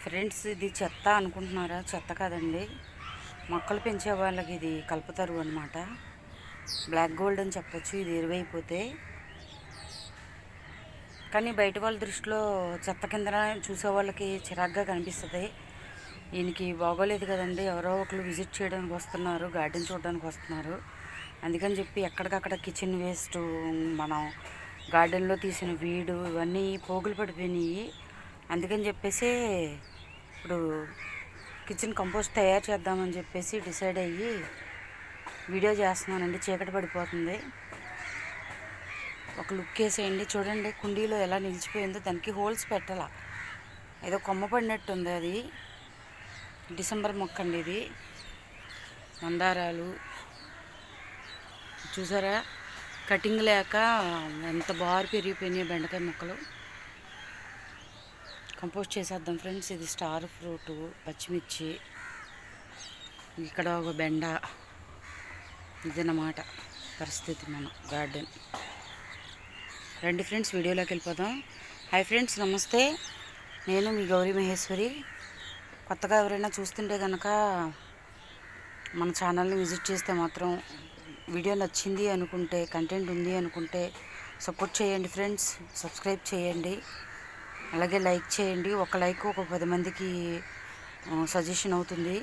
Friends, ఇది చెత్త అనుకుంటున్నారా? చెత్త కాదండి, మొక్కలు పెంచే వాళ్ళకి ఇది కలుపుతారు అనమాట. బ్లాక్ గోల్డ్ అని చెప్పొచ్చు ఇది ఎరువైపోతే. కానీ బయట వాళ్ళ దృష్టిలో చెత్త కింద చూసే వాళ్ళకి చిరాగ్గా కనిపిస్తుంది. ఈయనకి బాగోలేదు కదండి, ఎవరో ఒకరు విజిట్ చేయడానికి వస్తున్నారు, గార్డెన్ చూడడానికి వస్తున్నారు. అందుకని చెప్పి ఎక్కడికక్కడ కిచెన్ వేస్ట్, మనం గార్డెన్లో తీసిన వీడు ఇవన్నీ పోగులు పడిపోయినాయి. అందుకని చెప్పేసి ఇప్పుడు కిచెన్ కంపోస్ట్ తయారు చేద్దామని చెప్పేసి డిసైడ్ అయ్యి వీడియో చేస్తున్నానండి. చీకటి పడిపోతుంది, ఒక లుక్ వేసేయండి. చూడండి కుండీలో ఎలా నిలిచిపోయిందో, దానికి హోల్స్ పెట్టాల, ఏదో కొమ్మ పడినట్టుంది. అది డిసెంబర్ మొక్క అండి, ఇది మందారాలు చూసారా, కటింగ్ లేక ఎంత బారు పెరిగిపోయినాయి బెండకాయ మొక్కలు. కంపోస్ట్ చేసేద్దాం ఫ్రెండ్స్. ఇది స్టార్ ఫ్రూటు, పచ్చిమిర్చి, ఇక్కడ ఒక బెండ. ఇదన్నమాట పరిస్థితి మన గార్డెన్. రండి ఫ్రెండ్స్, వీడియోలోకి వెళ్ళిపోదాం. హాయ్ ఫ్రెండ్స్, నమస్తే. నేను మీ గౌరీ మహేశ్వరి. కొత్తగా ఎవరైనా చూస్తుంటే కనుక మన ఛానల్ని విజిట్ చేస్తే మాత్రం, వీడియో నచ్చింది అనుకుంటే, కంటెంట్ ఉంది అనుకుంటే సపోర్ట్ చేయండి ఫ్రెండ్స్. సబ్స్క్రైబ్ చేయండి, అలాగే లైక్ చేయండి. ఒక లైక్ ఒక 10 మందికి సజెషన్ అవుతుంది.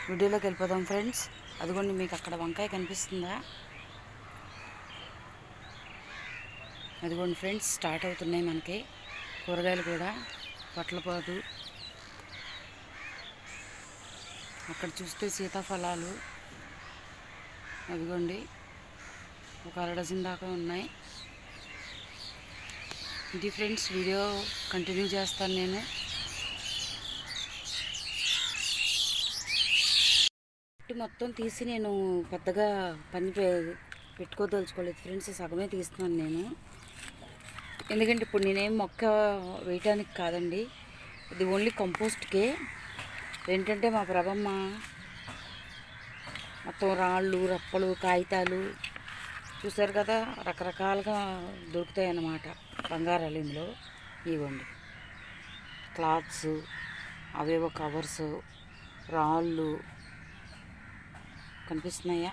వీడియోలోకి వెళ్ళిపోదాం ఫ్రెండ్స్. అదిగోండి, మీకు అక్కడ వంకాయ కనిపిస్తుందా? అదిగోండి ఫ్రెండ్స్, స్టార్ట్ అవుతున్నాయి మనకి కూరగాయలు కూడా. పొట్లపాదు, అక్కడ చూస్తే సీతాఫలాలు, అదిగోండి ఒక 1/2 డజన్ దాకా ఉన్నాయి. ఇది ఫ్రెండ్స్, వీడియో కంటిన్యూ చేస్తాను నేను. మొత్తం తీసి నేను పెద్దగా పని పెట్టుకోదలుచుకోలేదు ఫ్రెండ్స్, సగమే తీస్తున్నాను నేను. ఎందుకంటే ఇప్పుడు నేనేం మొక్క వేయటానికి కాదండి, ఇది ఓన్లీ కంపోస్ట్కే. ఏంటంటే మా ప్రభమ్మ మొత్తం రాళ్ళు, రప్పలు, కాగితాలు చూసారు కదా, రకరకాలుగా దొరుకుతాయి అన్నమాట బంగారాలు ఇందులో. ఇవ్వండి క్లాత్స్, అవేవో కవర్స్, రాళ్ళు కనిపిస్తున్నాయా?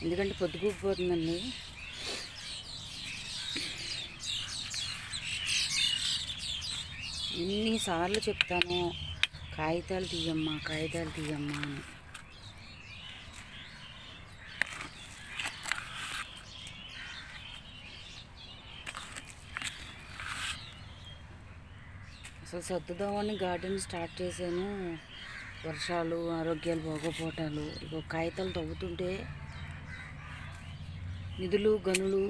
ఎందుకంటే పొద్దుగూకిపోతుందండి. ఎన్నిసార్లు చెప్తాను, కాగితాలు తీయమ్మా, కాగితాలు తీయమ్మా అని. అసలు సర్దుదామని గార్డెన్ స్టార్ట్ చేశాను, వర్షాలు, ఆరోగ్యాలు బాగోపోవటాలు. ఇక కాగితాలు తవ్వుతుంటే నిధులు, గనులు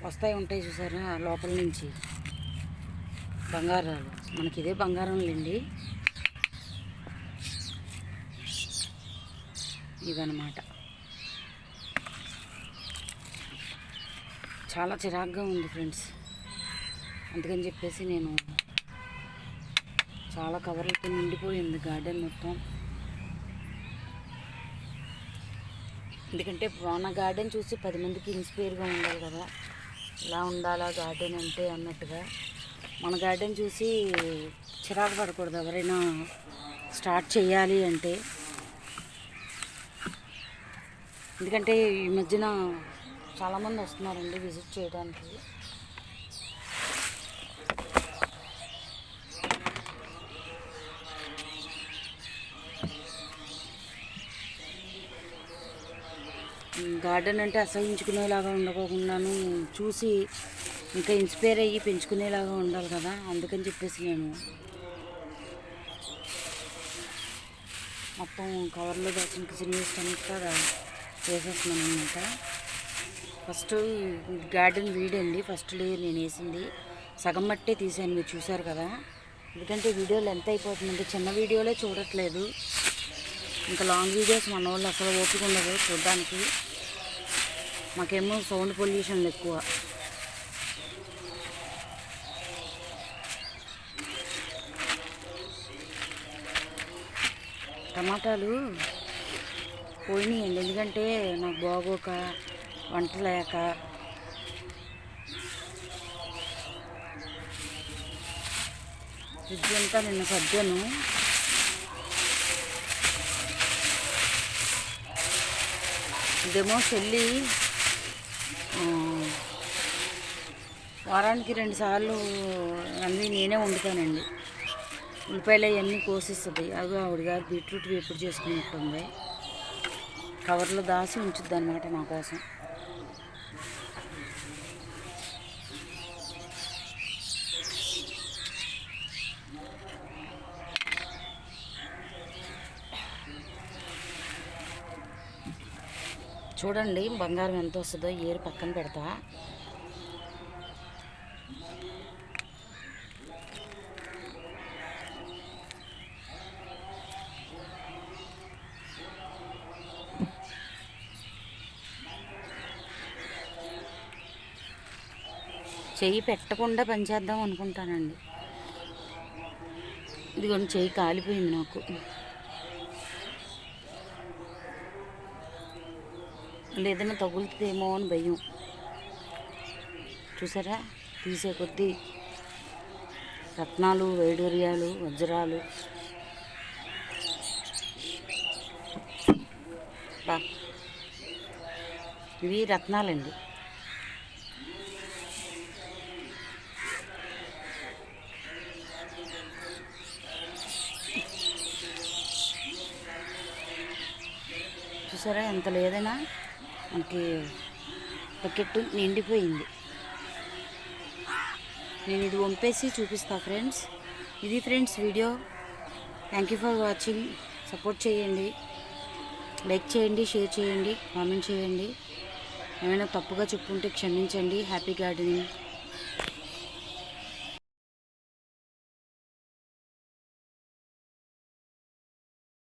వస్తాయి ఉంటాయి చూసారా లోపల నుంచి, బంగారాలు. మనకి ఇదే బంగారం లేండి, ఇదన్నమాట. చాలా చిరాగ్గా ఉంది ఫ్రెండ్స్, అందుకని చెప్పేసి నేను చాలా కవర్లతో నిండిపోయింది గార్డెన్ మొత్తం. ఎందుకంటే మన గార్డెన్ చూసి 10 మందికి ఇన్స్పైర్గా ఉండాలి కదా, ఇలా ఉండాలా గార్డెన్ అంటే అన్నట్టుగా. మన గార్డెన్ చూసి చిరాకు పడకూడదు ఎవరైనా స్టార్ట్ చేయాలి అంటే. ఎందుకంటే ఈ మధ్యన చాలామంది వస్తున్నారండి విజిట్ చేయడానికి. గార్డెన్ అంటే అసహించుకునేలాగా ఉండకోకుండాను చూసి ఇంకా ఇన్స్పైర్ అయ్యి పెంచుకునేలాగా ఉండాలి కదా. అందుకని చెప్పేసి నేను మొత్తం కవర్లో దాచిన కిచెన్ వేస్ట్ అంతా వేసేస్తున్నాను అనమాట. ఫస్ట్ గార్డెన్ వీడండి, ఫస్ట్ లేయర్ నేను వేసింది సగం మట్టే తీసాను, మీరు చూసారు కదా. ఎందుకంటే వీడియోలు ఎంత అయిపోతుందంటే చిన్న వీడియోలే చూడట్లేదు, ఇంకా లాంగ్ వీడియోస్ మన వాళ్ళు అసలు ఓపిక ఉండదు చూడడానికి. మాకేమో సౌండ్ పొల్యూషన్ ఎక్కువ. టమాటాలు పోయినాయండి, ఎందుకంటే నాకు బాగోక వంట లేక. ఫ్రిడ్జ్ అంతా నిన్న సర్దాను. ఇదేమో చెల్లి వారానికి 2 సార్లు అన్నీ నేనే వండుతానండి. ఉల్లిపాయలు అవన్నీ కోసిస్తుంది. అవి ఆవిడ గారు బీట్రూట్ వేపుడు చేసుకున్నట్టుంది. కవర్లో దాచి ఉంచుద్ది అనమాట నా కోసం. చూడండి బంగారం ఎంత వస్తుందో, ఏరు పక్కన పెడతా. చెయ్యి పెట్టకుండా పనిచేద్దాం అనుకుంటానండి. ఇదిగోండి చెయ్యి కాలిపోయింది నాకు. ఏదైనా తగులుతుందేమో అని భయం. చూసారా, తీసే కొద్దీ రత్నాలు, వైడూర్యాలు, వజ్రాలు. ఇవి రత్నాలండి. చూసారా, ఎంత లేదైనా మనకి బకెట్ నిండిపోయింది. నేను ఇది వంపేసి చూపిస్తా ఫ్రెండ్స్. ఇది friends video. Thank you for watching. Support చేయండి, లైక్ చేయండి, షేర్ చేయండి, కామెంట్ చేయండి. ఏమైనా తప్పుగా చెప్పుంటే క్షమించండి. Happy gardening.